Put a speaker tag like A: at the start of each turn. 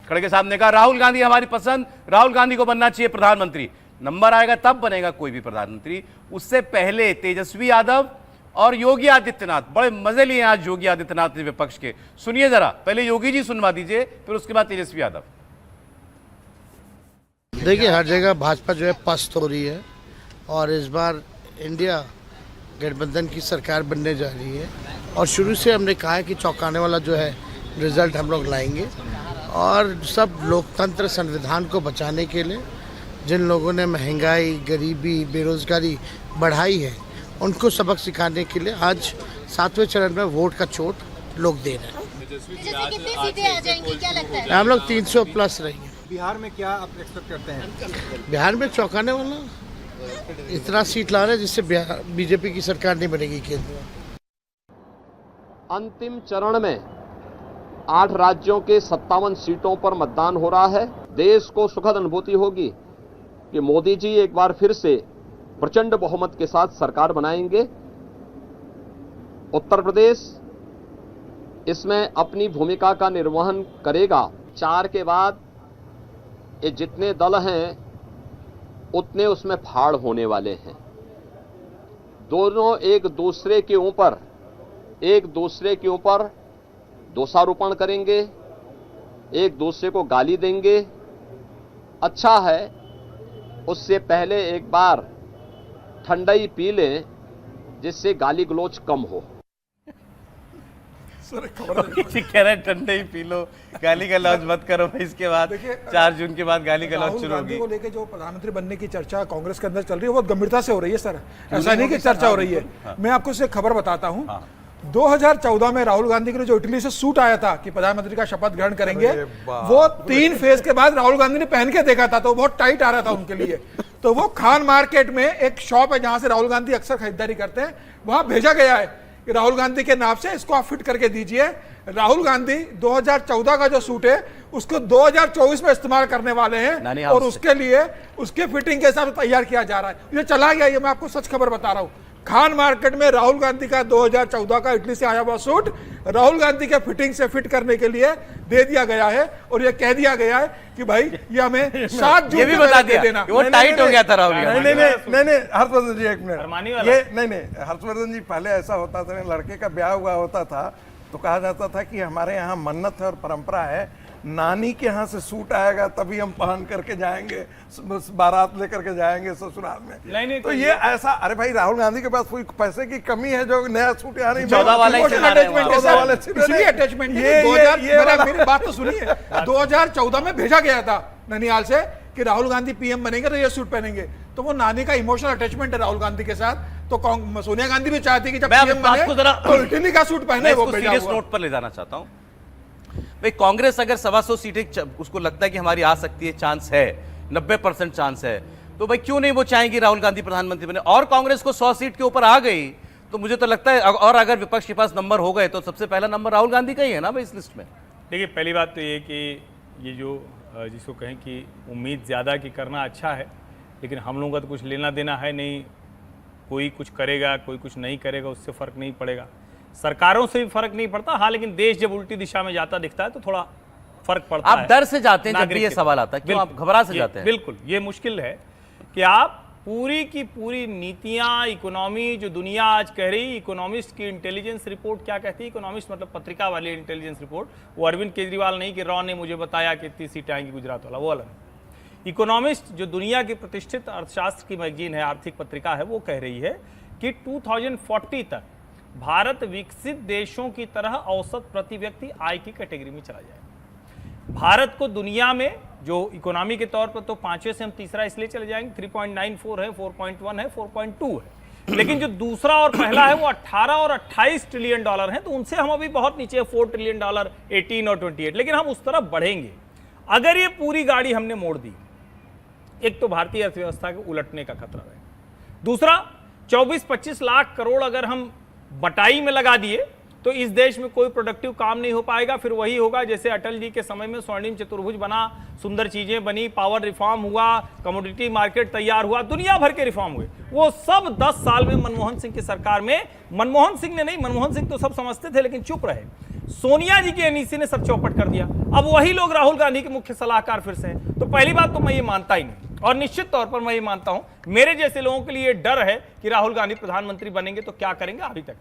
A: खड़गे साहब ने कहा राहुल गांधी हमारी पसंद, राहुल गांधी को बनना चाहिए प्रधानमंत्री। नंबर आएगा तब बनेगा कोई भी प्रधानमंत्री, उससे पहले तेजस्वी यादव और योगी आदित्यनाथ। बड़े मजे लिए आज योगी आदित्यनाथ ने विपक्ष के, सुनिए जरा, पहले योगी जी सुनवा दीजिए, फिर उसके बाद तेजस्वी यादव।
B: देखिए, हर जगह भाजपा जो है पस्त हो रही है और इस बार इंडिया गठबंधन की सरकार बनने जा रही है और शुरू से हमने कहा है कि चौंकाने वाला जो है रिजल्ट हम लोग लाएंगे। और सब लोकतंत्र संविधान को बचाने के लिए जिन लोगों ने महंगाई, गरीबी, बेरोजगारी बढ़ाई है, उनको सबक सिखाने के लिए आज 7वें चरण में वोट का चोट लोग दे रहे हैं।
C: कितनी सीटें आ जाएंगी, क्या लगता है?
B: हम लोग 300 प्लस रहेंगे।
D: बिहार में क्या आप एक्सपेक्ट करते हैं?
B: बिहार में चौंकाने वाला इतना सीट ला रहे हैं जिससे बीजेपी की सरकार नहीं बनेगी केंद्र में।
E: अंतिम चरण में 8 राज्यों के 57 सीटों पर मतदान हो रहा है। देश को सुखद अनुभूति होगी कि मोदी जी एक बार फिर से प्रचंड बहुमत के साथ सरकार बनाएंगे। उत्तर प्रदेश इसमें अपनी भूमिका का निर्वहन करेगा। 4 के बाद ये जितने दल हैं उतने उसमें फाड़ होने वाले हैं। दोनों एक दूसरे के ऊपर दोषारोपण करेंगे, एक दूसरे को गाली देंगे। अच्छा है उससे पहले एक बार ठंडाई पी लें जिससे गाली गलौज कम हो।
A: कह रहे ठंडे ही पी लो, गाली गलौज मत करो भाई। इसके बाद 4 जून के बाद गाली गलौज शुरू होगी।
D: को लेके जो प्रधानमंत्री बनने की चर्चा कांग्रेस के अंदर चल रही है, बहुत गंभीरता से हो रही है सर। ऐसा नहीं कि चर्चा हो रही है। मैं आपको एक खबर बताता हूँ। 2014 में राहुल गांधी के जो इटली से सूट आया था कि प्रधानमंत्री का शपथ ग्रहण करेंगे, वो 3 फेज के बाद राहुल गांधी ने पहन के देखा था तो बहुत टाइट आ रहा था उनके लिए। तो वो खान मार्केट में एक शॉप है जहां से राहुल गांधी अक्सर खरीदारी करते हैं, वहां भेजा गया है कि राहुल गांधी के नाम से इसको आप फिट करके दीजिए। राहुल गांधी 2014 का जो सूट है उसको 2024 में इस्तेमाल करने वाले हैं और उसके लिए उसके फिटिंग के हिसाब से तैयार किया जा रहा है। ये चला गया, ये मैं आपको सच खबर बता रहा हूं। खान मार्केट में राहुल गांधी का 2014 का इटली से आया हुआ सूट राहुल गांधी के फिटिंग से फिट करने के लिए दे दिया गया है और ये कह दिया गया है कि भाई ये हमें 7 जून
A: भी बता दिया देना। वो टाइट हो गया था राहुल गांधी।
D: नहीं हर्षवर्धन जी एक मिनट, ये नहीं हर्षवर्धन जी, पहले ऐसा होता था, लड़के का ब्याह हुआ होता था तो कहा जाता था कि हमारे यहाँ मन्नत है और परंपरा है, नानी के यहाँ से सूट आएगा तभी हम पहन करके जाएंगे, बारात लेकर के जाएंगे ससुराल में। नहीं तो ये ऐसा, अरे भाई राहुल गांधी के पास कोई पैसे की कमी है जो नया सूट यहाँ नहीं,
A: 14 वाले
D: अटैचमेंट। मेरी बात तो सुनिए, 2014 में भेजा गया था ननिहाल से कि राहुल गांधी पीएम बनेंगे तो ये सूट पहनेंगे। तो वो नानी का इमोशनल अटैचमेंट है राहुल गांधी के साथ। तो सोनिया गांधी भी चाहती कि जब पीएम बने तो इटली का सूट पहने। वो
A: सीरियस नोट पर ले जाना चाहता हूं भाई। कांग्रेस अगर 125 सीटें उसको लगता है कि हमारी आ सकती है, चांस है, 90% चांस है, तो भाई क्यों नहीं वो चाहेंगी राहुल गांधी प्रधानमंत्री बने। और कांग्रेस को 100 सीट के ऊपर आ गई तो मुझे तो लगता है, और अगर विपक्ष के पास नंबर हो गए तो सबसे पहला नंबर राहुल गांधी का ही है ना भाई इस लिस्ट में।
F: देखिए, पहली बात तो ये कि ये जो जिसको कहें कि उम्मीद ज़्यादा की करना अच्छा है, लेकिन हम लोगों का तो कुछ लेना देना है नहीं। कोई कुछ करेगा, कोई कुछ नहीं करेगा, उससे फ़र्क नहीं पड़ेगा। सरकारों से भी फर्क नहीं पड़ता। हाँ, लेकिन देश जब उल्टी दिशा में जाता दिखता है तो थोड़ा फर्क पड़ता है।
A: आप डर से जाते हैं जब भी ये सवाल आता है, क्यों आप घबरा से जाते हैं?
F: बिल्कुल, ये मुश्किल है कि आप पूरी की पूरी नीतियां, इकोनॉमी जो दुनिया आज कह रही, इकोनॉमिस्ट की इंटेलिजेंस रिपोर्ट क्या कहती है, इकोनॉमिस्ट मतलब पत्रिका वाली इंटेलिजेंस रिपोर्ट, वो अरविंद केजरीवाल नहीं कि रॉ ने मुझे बताया कि इतनी सीटें आएंगी गुजरात वाला, वो अलग। इकोनॉमिस्ट जो दुनिया की प्रतिष्ठित अर्थशास्त्र की मैगजीन है, आर्थिक पत्रिका है, वो कह रही है कि 2040 तक भारत विकसित देशों की तरह औसत प्रति व्यक्ति आय की कैटेगरी में चला जाएगा। भारत को दुनिया में जो इकोनॉमी के तौर पर तो 5वें से हम तीसरा इसलिए चले जाएंगे, 3.94 है, 4.1 है, 4.2 है, लेकिन जो दूसरा और पहला है वो 18 और 28 ट्रिलियन डॉलर है, तो उनसे हम अभी बहुत नीचे, 4 ट्रिलियन डॉलर, 18 और 28, लेकिन हम उस तरफ बढ़ेंगे अगर ये पूरी गाड़ी हमने मोड़ दी। एक तो भारतीय अर्थव्यवस्था के उलटने का खतरा है, दूसरा 24-25 लाख करोड़ अगर हम बटाई में लगा दिए तो इस देश में कोई प्रोडक्टिव काम नहीं हो पाएगा। फिर वही होगा जैसे अटल जी के समय में स्वर्णिम चतुर्भुज बना, सुंदर चीजें बनी, पावर रिफॉर्म हुआ, कमोडिटी मार्केट तैयार हुआ, दुनिया भर के रिफॉर्म हुए, वो सब 10 साल में मनमोहन सिंह की सरकार में, मनमोहन सिंह ने नहीं, मनमोहन सिंह तो सब समझते थे लेकिन चुप रहे, सोनिया जी की एनईसी ने सब चौपट कर दिया। अब वही लोग राहुल गांधी के मुख्य सलाहकार फिर से हैं। तो पहली बात तो मैं ये मानता ही नहीं, और निश्चित तौर पर मैं ये मानता हूं मेरे जैसे लोगों के लिए डर है कि राहुल गांधी प्रधानमंत्री बनेंगे तो क्या करेंगे। अभी तक